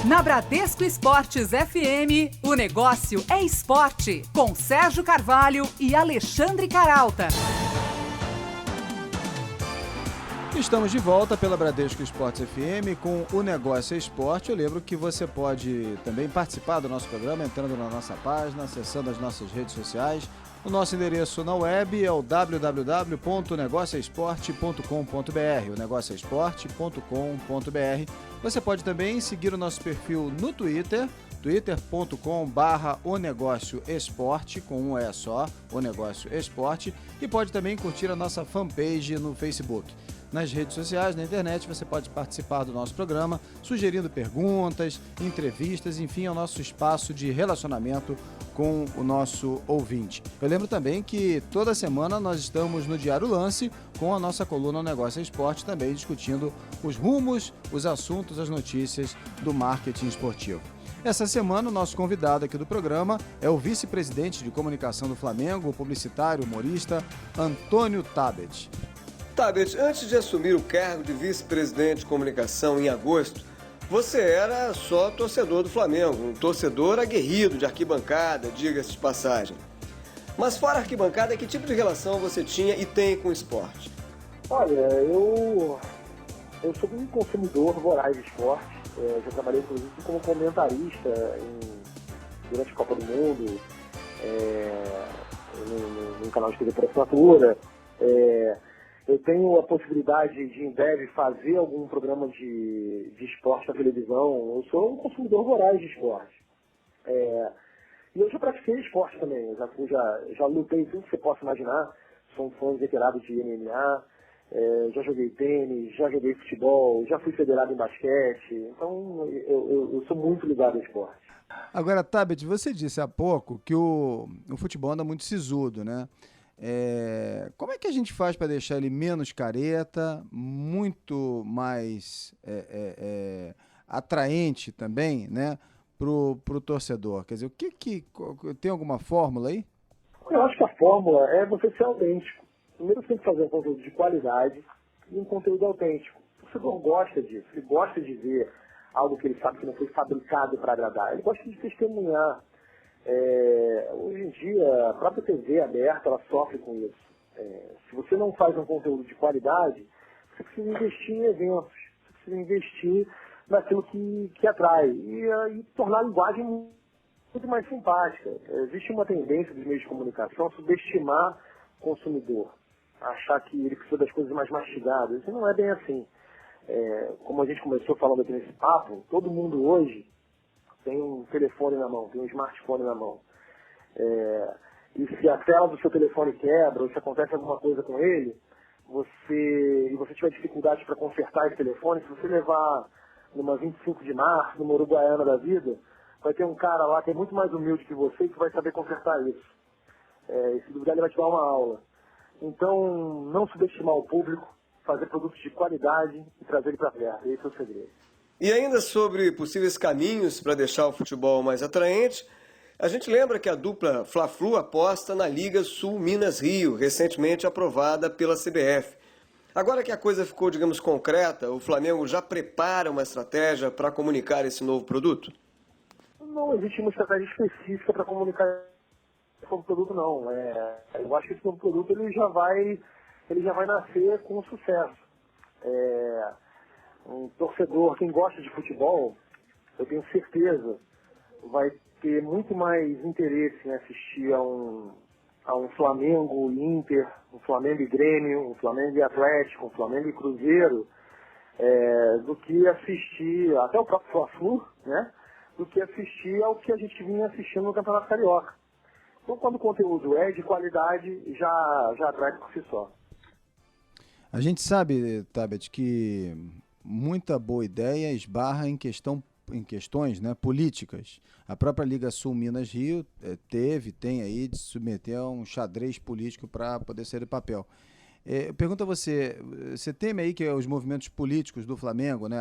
Na Bradesco Esportes FM, o negócio é esporte, com Sérgio Carvalho e Alexandre Caralta. Estamos de volta pela Bradesco Esportes FM com o Negócio é Esporte. Eu lembro que você pode também participar do nosso programa entrando na nossa página, acessando as nossas redes sociais. O nosso endereço na web é o www.negocioesporte.com.br, o negocioesporte.com.br. Você pode também seguir o nosso perfil no Twitter, twitter.com/onegocioesporte, com um E só, o Negócio Esporte, e pode também curtir a nossa fanpage no Facebook. Nas redes sociais, na internet, você pode participar do nosso programa, sugerindo perguntas, entrevistas, enfim, é o nosso espaço de relacionamento com o nosso ouvinte. Eu lembro também que toda semana nós estamos no Diário Lance com a nossa coluna Negócio é Esporte, também discutindo os rumos, os assuntos, as notícias do marketing esportivo. Essa semana, o nosso convidado aqui do programa é o vice-presidente de comunicação do Flamengo, o publicitário, humorista, Antônio Tabet. Tabet, antes de assumir o cargo de vice-presidente de comunicação em agosto, você era só torcedor do Flamengo, um torcedor aguerrido de arquibancada, diga-se de passagem. Mas fora arquibancada, que tipo de relação você tinha e tem com o esporte? Olha, eu sou um consumidor voraz de esporte. Já trabalhei, inclusive, como comentarista durante a Copa do Mundo, no canal de TV por assinatura. Eu tenho a possibilidade de, em breve, fazer algum programa de esporte na televisão. Eu sou um consumidor voraz de esporte. E eu já pratiquei esporte também. Eu já lutei tudo que você possa imaginar. Sou um fã veterano de MMA. Já joguei tênis, já joguei futebol, já fui federado em basquete. Então, eu sou muito ligado ao esporte. Agora, Tabet, você disse há pouco que o futebol anda muito sisudo, né? Como é que a gente faz para deixar ele menos careta, muito mais atraente também, né, pro torcedor? Quer dizer, tem alguma fórmula aí? Eu acho que a fórmula é você ser autêntico. Primeiro você tem que fazer um conteúdo de qualidade e um conteúdo autêntico. O torcedor gosta disso, ele gosta de ver algo que ele sabe que não foi fabricado para agradar, ele gosta de testemunhar. Hoje em dia, a própria TV aberta, ela sofre com isso. Se você não faz um conteúdo de qualidade, você precisa investir em eventos, você precisa investir naquilo que atrai e tornar a linguagem muito mais simpática. Existe uma tendência dos meios de comunicação a subestimar o consumidor. achar que ele precisa das coisas mais mastigadas. Isso não é bem assim. Como a gente começou falando aqui nesse papo, todo mundo hoje tem um telefone na mão, tem um smartphone na mão. E se a tela do seu telefone quebra, ou se acontece alguma coisa com ele, e você tiver dificuldade para consertar esse telefone, se você levar numa 25 de março, numa Uruguaiana da vida, vai ter um cara lá que é muito mais humilde que você e que vai saber consertar isso. E se duvidar, ele vai te dar uma aula. Então, não subestimar o público, fazer produtos de qualidade e trazer ele para perto. Esse é o segredo. E ainda sobre possíveis caminhos para deixar o futebol mais atraente, a gente lembra que a dupla Fla-Flu aposta na Liga Sul-Minas-Rio, recentemente aprovada pela CBF. Agora que a coisa ficou, digamos, concreta, o Flamengo já prepara uma estratégia para comunicar esse novo produto? Não existe uma estratégia específica para comunicar esse novo produto, não. Eu acho que esse novo produto ele já vai nascer com sucesso. Um torcedor, quem gosta de futebol, eu tenho certeza, vai ter muito mais interesse em assistir a um Flamengo e Inter, um Flamengo e Grêmio, um Flamengo e Atlético, um Flamengo e Cruzeiro, do que assistir, até o próprio Fla-Flu, né? Do que assistir ao que a gente vinha assistindo no Campeonato Carioca. Então, quando o conteúdo é de qualidade, já atrai por si só. A gente sabe, Tabet, que muita boa ideia esbarra em questões, né, políticas. A própria Liga Sul-Minas-Rio tem aí de submeter a um xadrez político para poder sair do papel. Eu pergunto a você teme aí que os movimentos políticos do Flamengo, né,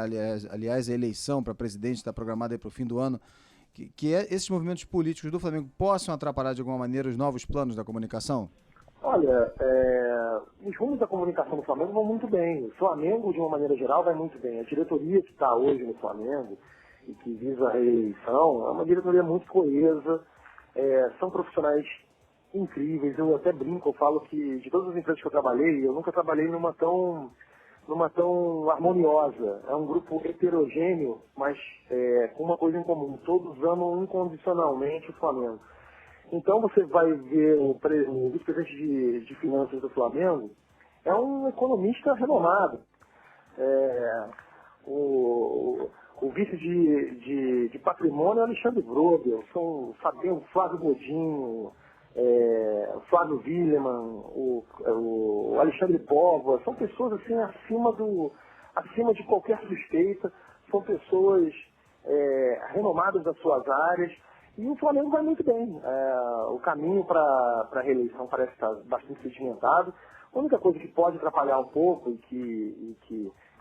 aliás a eleição para presidente está programada para o fim do ano, que esses movimentos políticos do Flamengo possam atrapalhar de alguma maneira os novos planos da comunicação? Olha, os rumos da comunicação do Flamengo vão muito bem. O Flamengo, de uma maneira geral, vai muito bem. A diretoria que está hoje no Flamengo e que visa a reeleição é uma diretoria muito coesa. São profissionais incríveis. Eu até brinco, eu falo que de todas as empresas que eu trabalhei, eu nunca trabalhei numa tão harmoniosa. É um grupo heterogêneo, mas com uma coisa em comum. Todos amam incondicionalmente o Flamengo. Então você vai ver o vice-presidente de finanças do Flamengo, é um economista renomado. O vice de patrimônio é Alexandre Vrobel, são o Flávio Godinho, o Flávio Willeman, o Alexandre Póvoa, são pessoas assim acima de qualquer suspeita, são pessoas renomadas das suas áreas. E o Flamengo vai muito bem. O caminho para a reeleição parece estar bastante sedimentado. A única coisa que pode atrapalhar um pouco e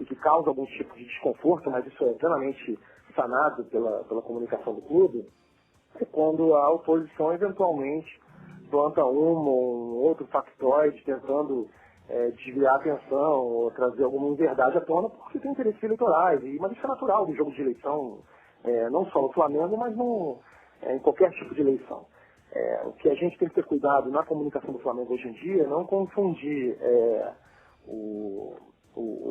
que causa algum tipo de desconforto, mas isso é plenamente sanado pela comunicação do clube, é quando a oposição eventualmente planta um ou outro factoide tentando desviar a atenção ou trazer alguma inverdade à tona, porque tem interesses eleitorais. Mas isso é natural do jogo de eleição, não só no Flamengo, mas em qualquer tipo de eleição. O que a gente tem que ter cuidado na comunicação do Flamengo hoje em dia é não confundir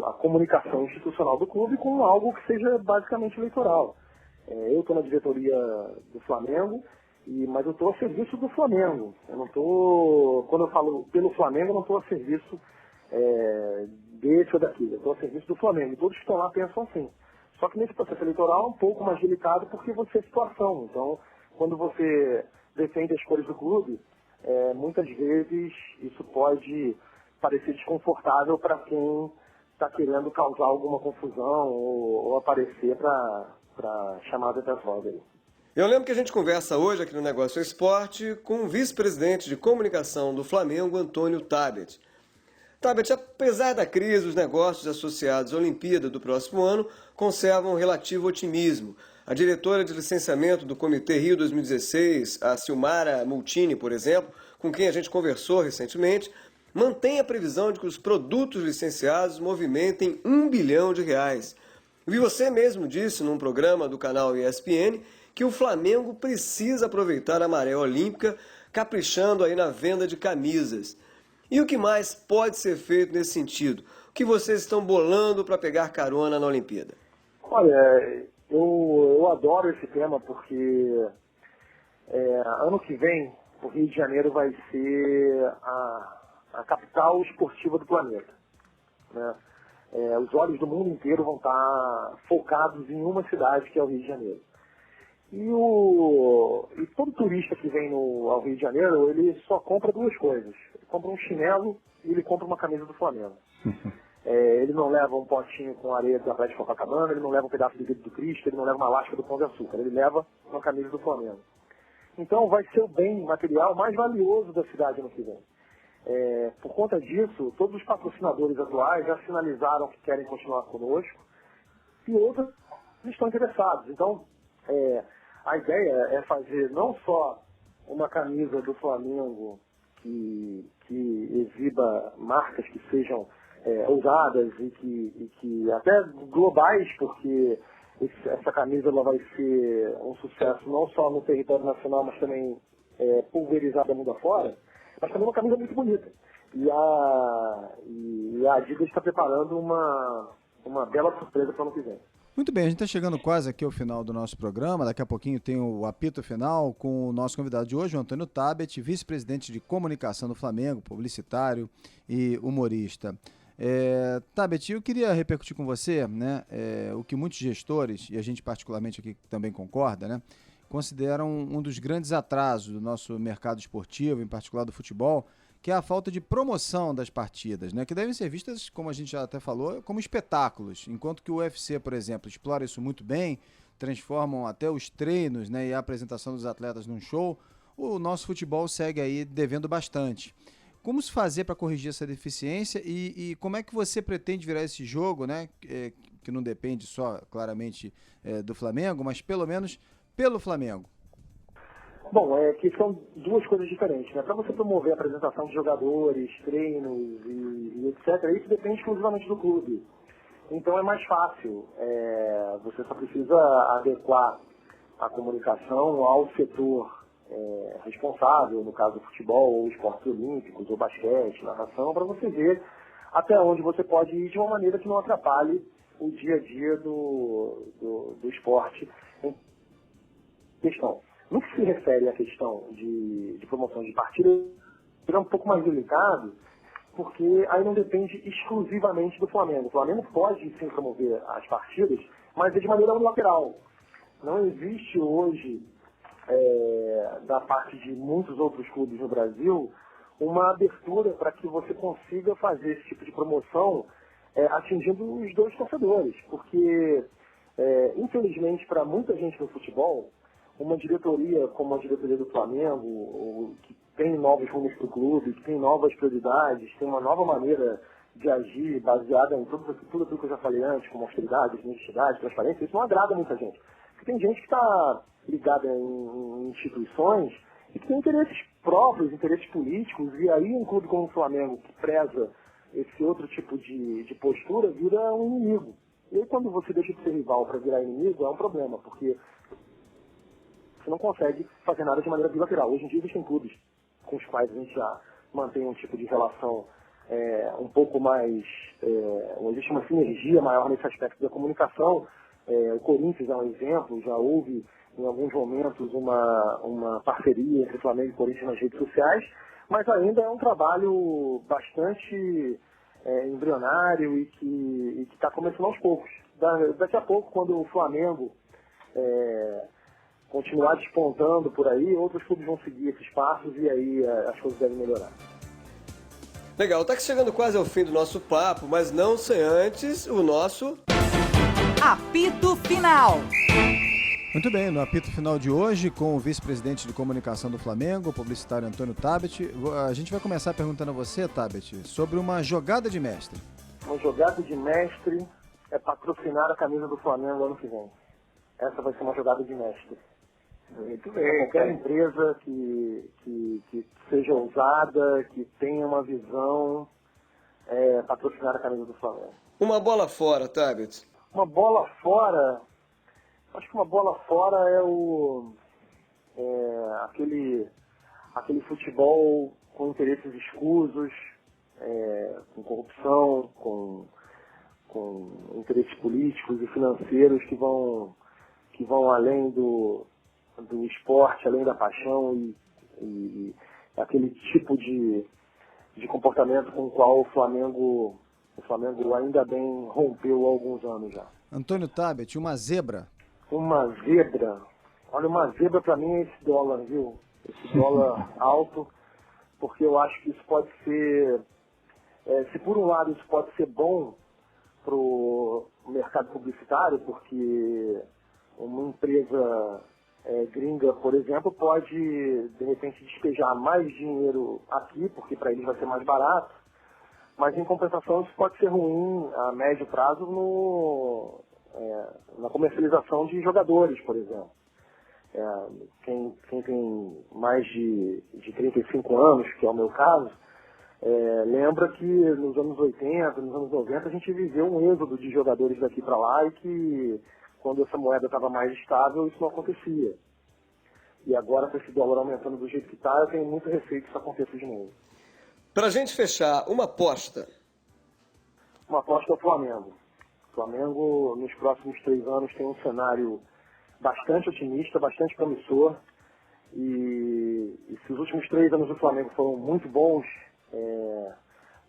a comunicação institucional do clube com algo que seja basicamente eleitoral. Eu estou na diretoria do Flamengo, mas eu estou a serviço do Flamengo. Quando eu falo pelo Flamengo, eu não estou a serviço desse ou daquilo. Eu estou a serviço do Flamengo. E todos que estão lá pensam assim. Só que nesse processo eleitoral é um pouco mais delicado porque você é situação. Então, quando você defende as cores do clube, muitas vezes isso pode parecer desconfortável para quem está querendo causar alguma confusão ou aparecer para chamar a atenção dele. Eu lembro que a gente conversa hoje aqui no Negócio Esporte com o vice-presidente de comunicação do Flamengo, Antônio Tabet. Tabet, apesar da crise, os negócios associados à Olimpíada do próximo ano conservam um relativo otimismo. A diretora de licenciamento do Comitê Rio 2016, a Silmara Multini, por exemplo, com quem a gente conversou recentemente, mantém a previsão de que os produtos licenciados movimentem R$1 bilhão. E você mesmo disse num programa do canal ESPN que o Flamengo precisa aproveitar a maré olímpica, caprichando aí na venda de camisas. E o que mais pode ser feito nesse sentido? O que vocês estão bolando para pegar carona na Olimpíada? Olha, eu adoro esse tema porque ano que vem o Rio de Janeiro vai ser a capital esportiva do planeta, né? Os olhos do mundo inteiro vão estar focados em uma cidade, que é o Rio de Janeiro. E todo turista que vem ao Rio de Janeiro, ele só compra duas coisas. Ele compra um chinelo e ele compra uma camisa do Flamengo. Ele não leva um potinho com areia da Praia de Copacabana, ele não leva um pedaço de vidro do Cristo, ele não leva uma lasca do Pão de Açúcar, ele leva uma camisa do Flamengo. Então vai ser o bem material mais valioso da cidade no que vem. Por conta disso, todos os patrocinadores atuais já sinalizaram que querem continuar conosco e outros estão interessados. Então, a ideia é fazer não só uma camisa do Flamengo que exiba marcas que sejam ousadas e que até globais, porque essa camisa ela vai ser um sucesso não só no território nacional, mas também pulverizada mundo afora, mas também uma camisa muito bonita. E a Adidas está preparando uma bela surpresa para o ano que vem. Muito bem, a gente está chegando quase aqui ao final do nosso programa. Daqui a pouquinho tem o apito final com o nosso convidado de hoje, o Antônio Tabet, vice-presidente de comunicação do Flamengo, publicitário e humorista. Tabet, eu queria repercutir com você, né, o que muitos gestores, e a gente particularmente aqui também concorda, né, consideram um dos grandes atrasos do nosso mercado esportivo, em particular do futebol, que é a falta de promoção das partidas, né, que devem ser vistas, como a gente já até falou, como espetáculos, enquanto que o UFC, por exemplo, explora isso muito bem, transformam até os treinos, né, e a apresentação dos atletas num show, o nosso futebol segue aí devendo bastante. Como se fazer para corrigir essa deficiência e como é que você pretende virar esse jogo, né, que não depende só, claramente, do Flamengo, mas pelo menos pelo Flamengo? Bom, que são duas coisas diferentes, né? Para você promover a apresentação de jogadores, treinos e etc., isso depende exclusivamente do clube. Então é mais fácil. Você só precisa adequar a comunicação ao setor responsável, no caso do futebol, ou esportes olímpicos, ou basquete, natação, para você ver até onde você pode ir de uma maneira que não atrapalhe o dia a dia do esporte em questão. No que se refere à questão de promoção de partida, é um pouco mais delicado, porque aí não depende exclusivamente do Flamengo. O Flamengo pode sim promover as partidas, mas é de maneira unilateral. Não existe hoje, da parte de muitos outros clubes no Brasil, uma abertura para que você consiga fazer esse tipo de promoção atingindo os dois torcedores. Porque, infelizmente, para muita gente no futebol, uma diretoria como a diretoria do Flamengo, que tem novos rumos para o clube, que tem novas prioridades, tem uma nova maneira de agir baseada em tudo aquilo que eu já falei antes, como austeridade, honestidade, transparência, isso não agrada muita gente. Porque tem gente que está ligada em instituições e que tem interesses próprios, interesses políticos, e aí um clube como o Flamengo, que preza esse outro tipo de postura, vira um inimigo. E aí quando você deixa de ser rival para virar inimigo, é um problema, porque você não consegue fazer nada de maneira bilateral. Hoje em dia existem clubes com os quais a gente já mantém um tipo de relação um pouco mais... existe uma sinergia maior nesse aspecto da comunicação. O Corinthians é um exemplo, já houve em alguns momentos uma parceria entre Flamengo e Corinthians nas redes sociais, mas ainda é um trabalho bastante embrionário e que está começando aos poucos. Daqui a pouco, quando o Flamengo continuar despontando por aí, outros clubes vão seguir esses passos e aí as coisas devem melhorar. Legal, tá chegando quase ao fim do nosso papo, mas não sem antes o nosso... Apito Final. Muito bem, no apito final de hoje, com o vice-presidente de comunicação do Flamengo, o publicitário Antônio Tabet, a gente vai começar perguntando a você, Tabet, sobre uma jogada de mestre. Uma jogada de mestre é patrocinar a camisa do Flamengo ano que vem. Essa vai ser uma jogada de mestre. Muito bem. Qualquer empresa que seja ousada, que tenha uma visão, patrocinar a camisa do Flamengo. Uma bola fora, Tabet. Uma bola fora, acho que uma bola fora aquele futebol com interesses escusos, com corrupção, com interesses políticos e financeiros que vão além do esporte, além da paixão e aquele tipo de de comportamento com o qual o Flamengo ainda bem rompeu há alguns anos já. Antônio Tabet, uma zebra. Uma zebra? Olha, uma zebra para mim é esse dólar, viu? Esse dólar alto, porque eu acho que isso pode ser, se por um lado isso pode ser bom para o mercado publicitário, porque uma empresa gringa, por exemplo, pode de repente despejar mais dinheiro aqui, porque para eles vai ser mais barato, mas em compensação isso pode ser ruim a médio prazo na comercialização de jogadores, por exemplo. Quem tem mais de 35 anos, que é o meu caso, lembra que nos anos 80, nos anos 90, a gente viveu um êxodo de jogadores daqui para lá e que quando essa moeda estava mais estável, isso não acontecia. E agora, com esse dólar aumentando do jeito que está, eu tenho muito receio que isso aconteça de novo. Para a gente fechar, uma aposta. Uma aposta ao Flamengo. O Flamengo, nos próximos 3 anos, tem um cenário bastante otimista, bastante promissor. E se os últimos 3 anos do Flamengo foram muito bons,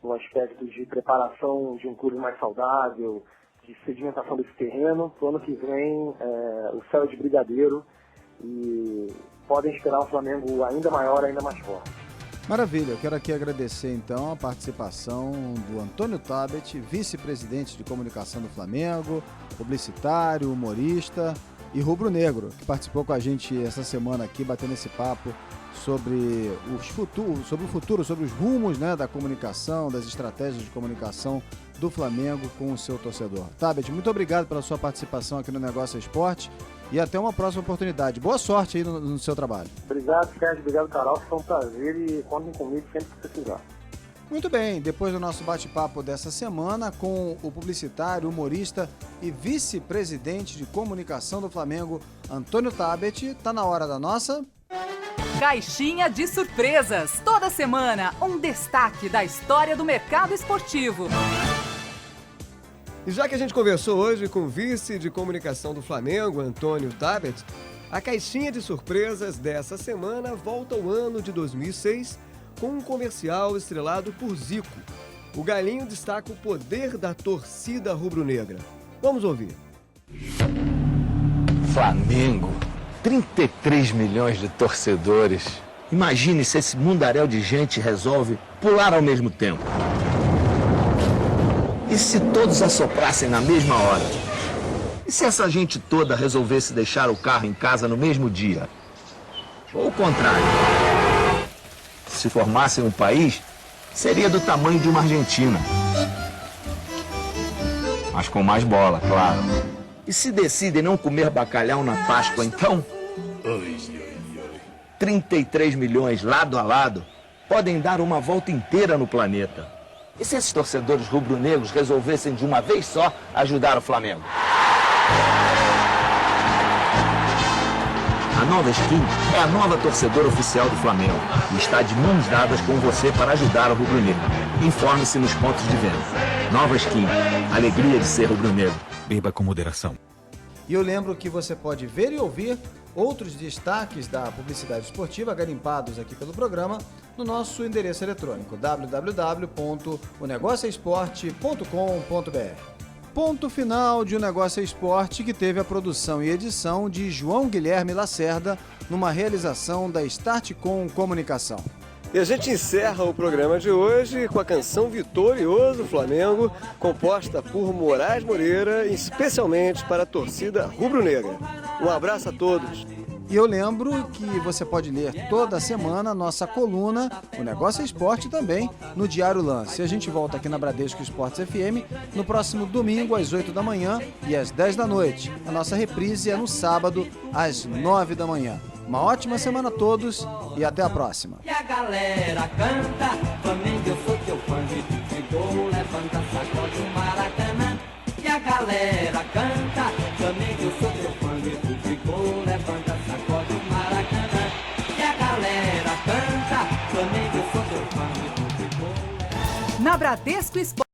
no aspecto de preparação de um clube mais saudável, de sedimentação desse terreno, no ano que vem o céu é de brigadeiro e podem esperar um Flamengo ainda maior, ainda mais forte. Maravilha, eu quero aqui agradecer então a participação do Antônio Tabet, vice-presidente de comunicação do Flamengo, publicitário, humorista e rubro-negro, que participou com a gente essa semana aqui, batendo esse papo sobre o futuro, sobre os rumos, né, da comunicação, das estratégias de comunicação do Flamengo com o seu torcedor. Tabet, muito obrigado pela sua participação aqui no Negócio Esporte e até uma próxima oportunidade. Boa sorte aí no seu trabalho. Obrigado, Sérgio. Obrigado, Carol. Foi um prazer e contem comigo sempre que precisar. Muito bem, depois do nosso bate-papo dessa semana com o publicitário, humorista e vice-presidente de comunicação do Flamengo, Antônio Tabet, está na hora da nossa... Caixinha de surpresas. Toda semana, um destaque da história do mercado esportivo. E já que a gente conversou hoje com o vice de comunicação do Flamengo, Antônio Tabet, a caixinha de surpresas dessa semana volta ao ano de 2006 com um comercial estrelado por Zico. O galinho destaca o poder da torcida rubro-negra. Vamos ouvir. Flamengo, 33 milhões de torcedores. Imagine se esse mundaréu de gente resolve pular ao mesmo tempo. E se todos assoprassem na mesma hora? E se essa gente toda resolvesse deixar o carro em casa no mesmo dia? Ou o contrário? Se formassem um país, seria do tamanho de uma Argentina. Mas com mais bola, claro. E se decidem não comer bacalhau na Páscoa, então? 33 milhões lado a lado podem dar uma volta inteira no planeta. E se esses torcedores rubro-negros resolvessem de uma vez só ajudar o Flamengo? A Nova Skin é a nova torcedora oficial do Flamengo e está de mãos dadas com você para ajudar o rubro-negro. Informe-se nos pontos de venda. Nova Skin, alegria de ser rubro-negro. Beba com moderação. E eu lembro que você pode ver e ouvir outros destaques da publicidade esportiva garimpados aqui pelo programa no nosso endereço eletrônico www.onegocioesporte.com.br. Ponto final de O Negócio é Esporte, que teve a produção e edição de João Guilherme Lacerda, numa realização da Startcom Comunicação. E a gente encerra o programa de hoje com a canção Vitorioso Flamengo, composta por Moraes Moreira, especialmente para a torcida rubro-negra. Um abraço a todos. E eu lembro que você pode ler toda semana a nossa coluna, O Negócio é Esporte, também no Diário Lance. A gente volta aqui na Bradesco Esportes FM no próximo domingo, às 8 da manhã e às 10 da noite. A nossa reprise é no sábado, às 9 da manhã. Uma ótima semana a todos e até a próxima. E a galera canta, Flamengo, eu sou teu fã, de gol, levanta, sacode o Maracanã. E a galera canta, Flamengo, eu sou teu fã, de gol, levanta, sacode o Maracanã. E a galera canta, Flamengo, eu sou teu fã, de gol. Na Bradesco Esporte.